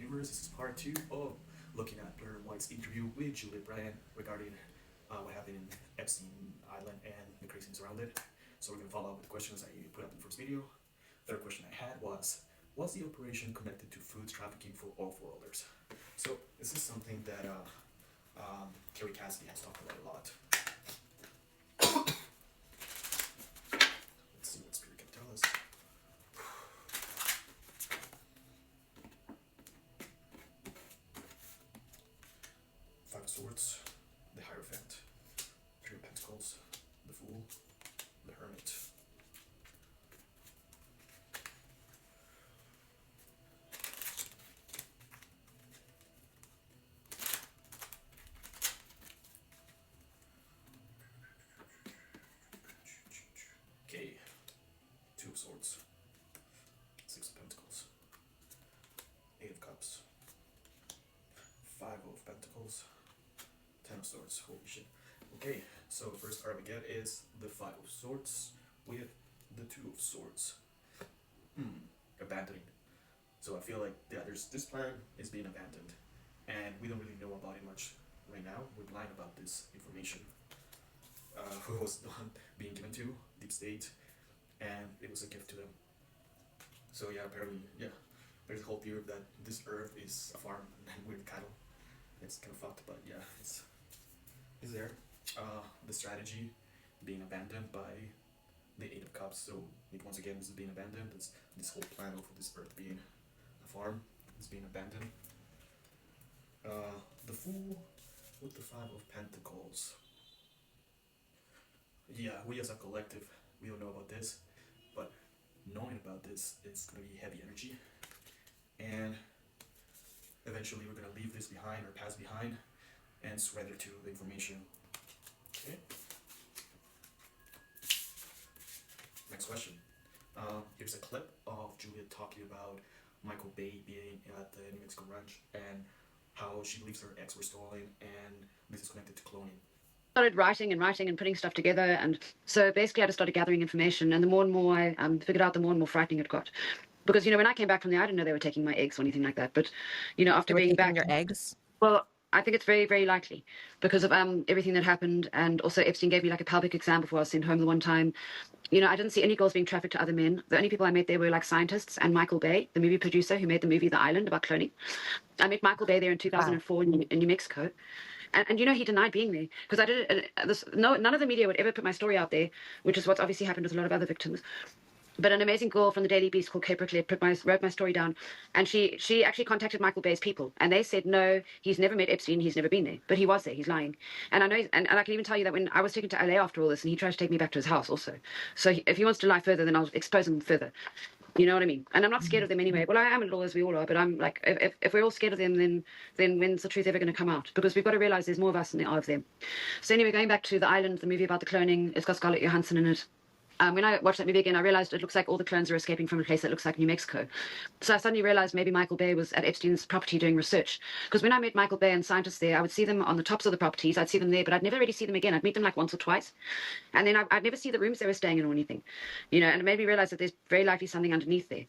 viewers, this is part 2 of looking at Blair White's interview with Juliette Bryant regarding what happened in Epstein Island and the craziness around it. So we're going to follow up with the questions I put up in the first video. Third question I had was the operation connected to food trafficking for Offworlders? So this is something that Kerry Cassidy has talked about a lot. Let's see what Spirit can tell us. Five of Swords, the Hierophant, Three of Pentacles, the Fool, the Hermit. Okay, Two of Swords, Six of Pentacles, Eight of Cups, Five of Pentacles, Ten of Swords. Holy shit. Okay, so the first card we get is the Five of Swords with the Two of Swords. Abandoning. So I feel like this plan is being abandoned, and we don't really know about it much right now. We're blind about this information. Who was being given to Deep State, and it was a gift to them. So yeah, apparently, yeah, there's a whole theory that this Earth is a farm and we're the cattle. It's kind of fucked, but yeah, it's there. The strategy being abandoned by the Eight of Cups. So it once again is being abandoned. It's this whole plan of this Earth being a farm is being abandoned. The Fool with the Five of Pentacles. Yeah, we as a collective, we don't know about this, but knowing about this, it's going to be heavy energy, and eventually we're going to leave this behind or pass behind and surrender to the information. Okay. Next question. Here's a clip of Juliette talking about Michael Bay being at the New Mexico ranch and how she believes her eggs were stolen, and this is connected to cloning. Started writing and putting stuff together, and so basically I just started gathering information, and the more and more I figured out, the more and more frightening it got. Because, you know, when I came back from there, I didn't know they were taking my eggs or anything like that, but, you know, after being back... your eggs? Well, I think it's very, very likely because of everything that happened, and also Epstein gave me like a pelvic exam before I was sent home the one time. You know, I didn't see any girls being trafficked to other men. The only people I met there were like scientists and Michael Bay, the movie producer who made the movie The Island about cloning. I met Michael Bay there in 2004 in New Mexico. And you know, he denied being there because I did it. None of the media would ever put my story out there, which is what's obviously happened with a lot of other victims. But an amazing girl from the Daily Beast called Kate Brickley wrote my story down, and she actually contacted Michael Bay's people, and they said no, he's never met Epstein, he's never been there, but he was there, he's lying. And I know, and I can even tell you that when I was taken to LA after all this, and he tried to take me back to his house also. So if he wants to lie further, then I'll expose him further. You know what I mean? And I'm not scared of them anyway. Well, I am a little, as we all are, but I'm like, if we're all scared of them, then when's the truth ever going to come out? Because we've got to realize there's more of us than there are of them. So anyway, going back to The Island, the movie about the cloning, it's got Scarlett Johansson in it. When I watched that movie again, I realized it looks like all the clones are escaping from a place that looks like New Mexico. So I suddenly realized maybe Michael Bay was at Epstein's property doing research. Because when I met Michael Bay and scientists there, I would see them on the tops of the properties. I'd see them there, but I'd never really see them again. I'd meet them like once or twice. And then I'd never see the rooms they were staying in or anything. You know, and it made me realize that there's very likely something underneath there.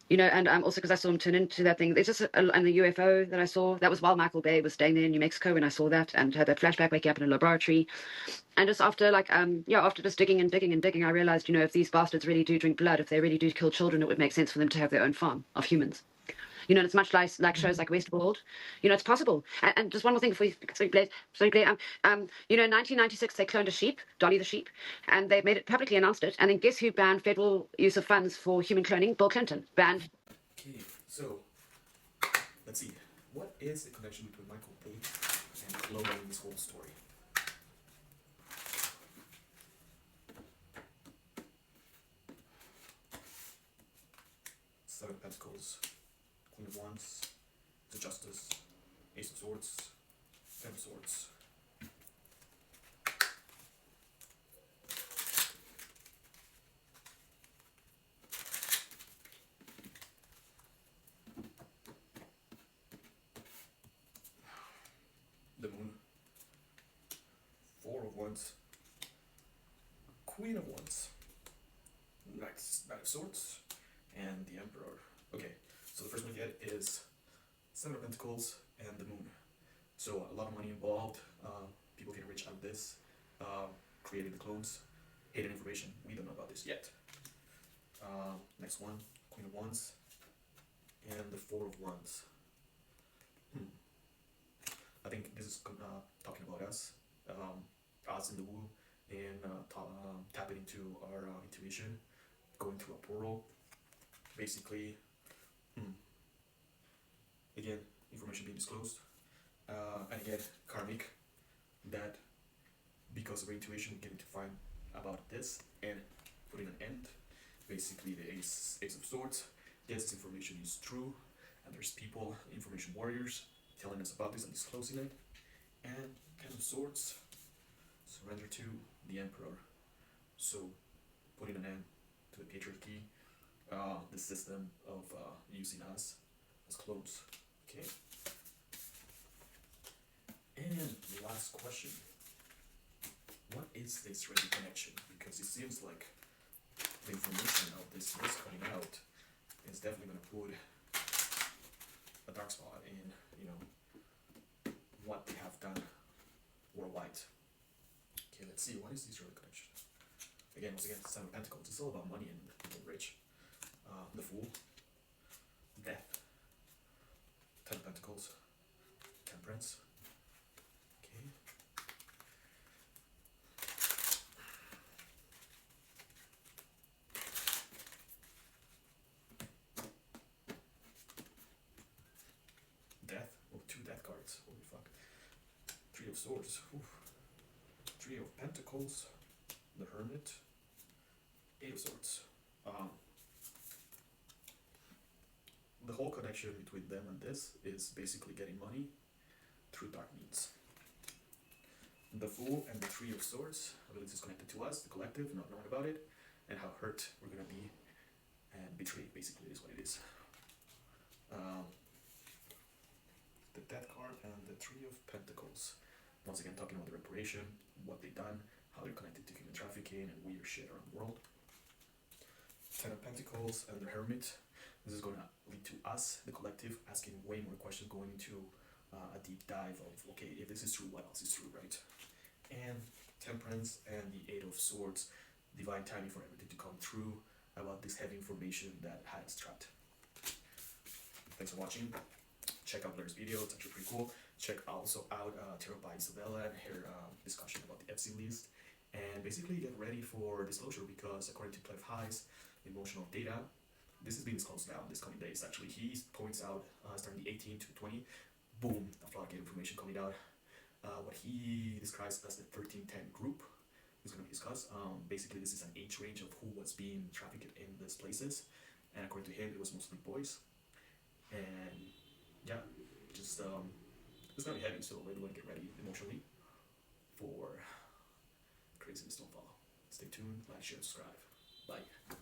You know, and also because I saw him turn into that thing. There's just and the UFO that I saw, that was while Michael Bay was staying there in New Mexico when I saw that, and had that flashback waking up in a laboratory. And just after after just digging and digging and digging, I realized, you know, if these bastards really do drink blood, if they really do kill children, it would make sense for them to have their own farm of humans. You know, and it's much like shows like Westworld. You know, it's possible. And just one more thing before you... Sorry, Blair. You know, in 1996, they cloned a sheep, Dolly the sheep, and they made it publicly announced it. And then guess who banned federal use of funds for human cloning? Bill Clinton. Banned. Okay, so, let's see. What is the connection between Michael Bay and cloning this whole story? Seven of Pentacles, Queen of Wands, the Justice, Ace of Swords, Ten of Swords. The Moon, Four of Wands, Queen of Wands, Knight of Swords, and the Emperor. Okay, so the first one we get is Seven of Pentacles, and the Moon. So a lot of money involved. People getting rich out of this. Creating the clones. Hidden information. We don't know about this yet. Next one, Queen of Wands, and the Four of Wands. I think this is talking about us, us in the womb, and tapping into our intuition, going through a portal. Basically, again, information being disclosed, and again, karmic, that because of our intuition, we get to find about this and putting an end. Basically, the Ace of Swords. Yes, this information is true, and there's people, information warriors, telling us about this and disclosing it. And Ten of Swords, surrender to the Emperor. So, putting an end to the patriarchy, the system of using us as clones. Okay. And last question. What is the Israeli connection? Because it seems like the information of this list coming out is definitely going to put a dark spot in, what they have done worldwide. Okay, let's see. What is the Israeli connection? Again, once again, Seven of Pentacles. It's all about money and being rich. The Fool, death, Ten of Pentacles, Temperance. Okay. Death. Oh, two death cards. Holy fuck. Three of Swords. Oof. Three of Pentacles. The Hermit. Eight of Swords. The whole connection between them and this is basically getting money through dark means. The Fool and the Three of Swords. I believe this is connected to us, the collective, not knowing about it, and how hurt we're gonna be and betrayed. Basically, is what it is. The Death card and the Three of Pentacles. Once again, talking about the reparation, what they've done, how they're connected to human trafficking and weird shit around the world. Ten of Pentacles and the Hermit. This is going to lead to us, the collective, asking way more questions, going into a deep dive of, okay, if this is true, what else is true, right? And Temperance and the Eight of Swords, divine timing for everything to come true about this heavy information that had us trapped. Thanks for watching. Check out Blair's video, it's actually pretty cool. Check also out Tarot by Isabella and her discussion about the Epstein list. And basically get ready for disclosure, because according to Cliff High's emotional data, this is being disclosed now in these coming days. Actually, he points out starting the 18 to 20, boom, a floodgate information coming out. What he describes as the 1310 group is going to be discussed. Basically, this is an age range of who was being trafficked in these places, and according to him, it was mostly boys. And yeah, just it's gonna be heavy, so everyone get ready emotionally for craziness. Don't follow. Stay tuned, like, share, subscribe. Bye.